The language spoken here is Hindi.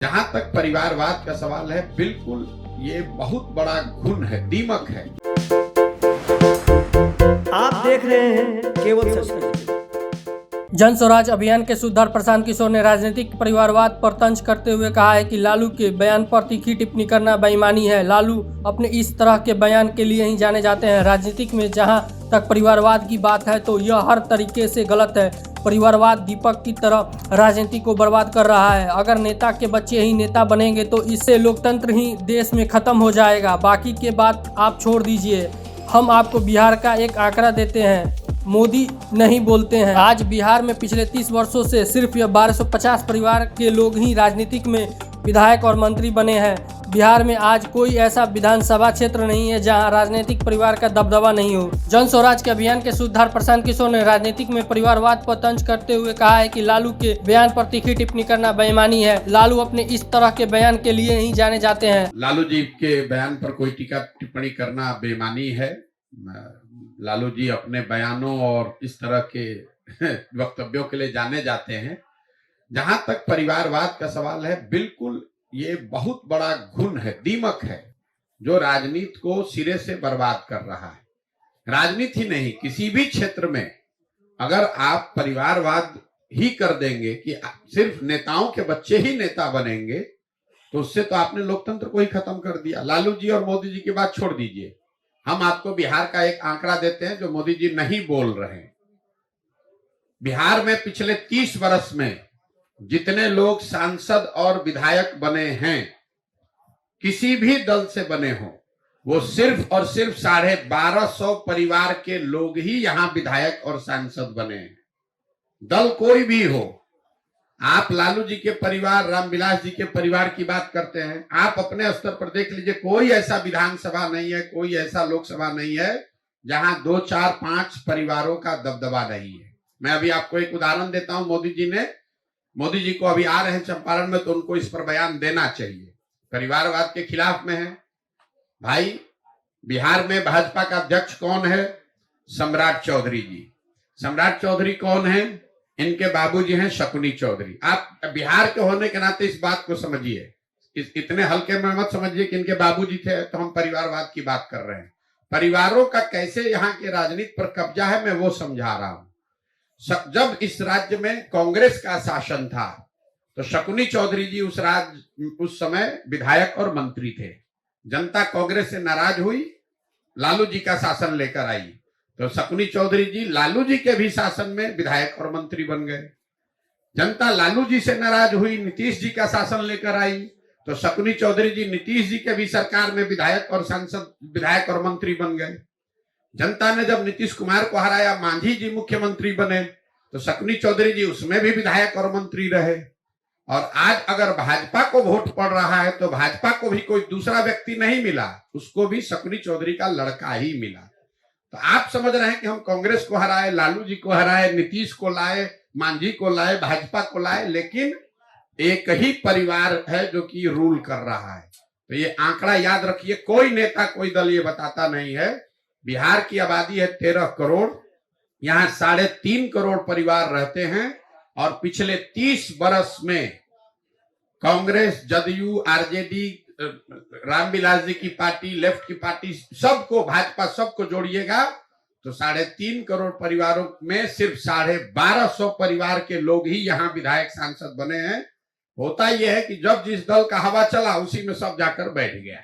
जहां तक परिवारवाद का सवाल है, बिल्कुल ये बहुत बड़ा घुन है, दीमक है। आप देख रहे हैं केवल सच। जन स्वराज अभियान के सूत्रधार प्रशांत किशोर ने राजनीतिक परिवारवाद पर तंज करते हुए कहा है कि लालू के बयान पर तीखी टिप्पणी करना बेईमानी है। लालू अपने इस तरह के बयान के लिए ही जाने जाते हैं। राजनीतिक में जहां तक परिवारवाद की बात है तो यह हर तरीके से गलत है। परिवारवाद दीपक की तरह राजनीति को बर्बाद कर रहा है। अगर नेता के बच्चे ही नेता बनेंगे तो इससे लोकतंत्र ही देश में खत्म हो जाएगा। बाकी के बात आप छोड़ दीजिए। हम आपको बिहार का एक आंकड़ा देते हैं, मोदी नहीं बोलते हैं। आज बिहार में पिछले 30 वर्षों से सिर्फ यह 1250 परिवार के लोग ही राजनीतिक में विधायक और मंत्री बने हैं। बिहार में आज कोई ऐसा विधानसभा क्षेत्र नहीं है जहां राजनीतिक परिवार का दबदबा नहीं हो। जन स्वराज के अभियान के सूत्रधार प्रशांत किशोर ने राजनीतिक में परिवारवाद पर तंज करते हुए कहा है कि लालू के बयान पर तीखी टिप्पणी करना बेईमानी है। लालू अपने इस तरह के बयान के लिए ही जाने जाते हैं। लालू जी के बयान पर कोई टीका टिप्पणी करना बेईमानी है। लालू जी अपने बयानों और इस तरह के वक्तव्यों के लिए जाने जाते हैं। जहां तक परिवारवाद का सवाल है, बिल्कुल ये बहुत बड़ा घुन है, दीमक है, जो राजनीति को सिरे से बर्बाद कर रहा है। राजनीति ही नहीं, किसी भी क्षेत्र में अगर आप परिवारवाद ही कर देंगे कि सिर्फ नेताओं के बच्चे ही नेता बनेंगे, तो उससे तो आपने लोकतंत्र को ही खत्म कर दिया। लालू जी और मोदी जी की बात छोड़ दीजिए, हम आपको बिहार का एक आंकड़ा देते हैं जो मोदी जी नहीं बोल रहे हैं। बिहार में पिछले 30 वर्ष में जितने लोग सांसद और विधायक बने हैं, किसी भी दल से बने हों, वो सिर्फ और सिर्फ 1250 परिवार के लोग ही यहां विधायक और सांसद बने हैं। दल कोई भी हो, आप लालू जी के परिवार, रामविलास जी के परिवार की बात करते हैं, आप अपने स्तर पर देख लीजिए, कोई ऐसा विधानसभा नहीं है, कोई ऐसा लोकसभा नहीं है जहां 2, 4, 5 परिवारों का दबदबा नहीं है। मैं अभी आपको एक उदाहरण देता हूं। मोदी जी को अभी आ रहे हैं चंपारण में, तो उनको इस पर बयान देना चाहिए। परिवारवाद के खिलाफ में है भाई। बिहार में भाजपा का अध्यक्ष कौन है? सम्राट चौधरी जी। सम्राट चौधरी कौन है? इनके बाबूजी हैं शकुनी चौधरी। आप बिहार के होने के नाते इस बात को समझिए, इतने हल्के में मत समझिए कि इनके बाबूजी थे तो हम परिवारवाद की बात कर रहे हैं। परिवारों का कैसे यहाँ के राजनीति पर कब्जा है, मैं वो समझा रहा हूं। जब इस राज्य में कांग्रेस का शासन था तो शकुनी चौधरी जी उस समय विधायक और मंत्री थे। जनता कांग्रेस से नाराज हुई, लालू जी का शासन लेकर आई, तो शकुनी चौधरी जी लालू जी के भी शासन में विधायक और मंत्री बन गए। जनता लालू जी से नाराज हुई, नीतीश जी का शासन लेकर आई, तो शकुनी चौधरी जी नीतीश जी के भी सरकार में विधायक और मंत्री बन गए। जनता ने जब नीतीश कुमार को हराया, मांझी जी मुख्यमंत्री बने, तो शकुनी चौधरी जी उसमें भी विधायक और मंत्री रहे। और आज अगर भाजपा को वोट पड़ रहा है तो भाजपा को भी कोई दूसरा व्यक्ति नहीं मिला, उसको भी शकुनी चौधरी का लड़का ही मिला। तो आप समझ रहे हैं कि हम कांग्रेस को हराए, लालू जी को हराए, नीतीश को लाए, मांझी को लाए, भाजपा को लाए, लेकिन एक ही परिवार है जो कि रूल कर रहा है। तो ये आंकड़ा याद रखिए, कोई नेता, कोई दल ये बताता नहीं है। बिहार की आबादी है 13 करोड़, यहाँ 3.5 करोड़ परिवार रहते हैं, और पिछले 30 वर्ष में कांग्रेस, जदयू, आरजेडी, रामविलास जी की पार्टी, लेफ्ट की पार्टी, सबको, भाजपा, सबको जोड़िएगा तो 3.5 करोड़ परिवारों में सिर्फ 1250 परिवार के लोग ही यहाँ विधायक सांसद बने हैं। होता यह है कि जब जिस दल का हवा चला उसी में सब जाकर बैठ गया।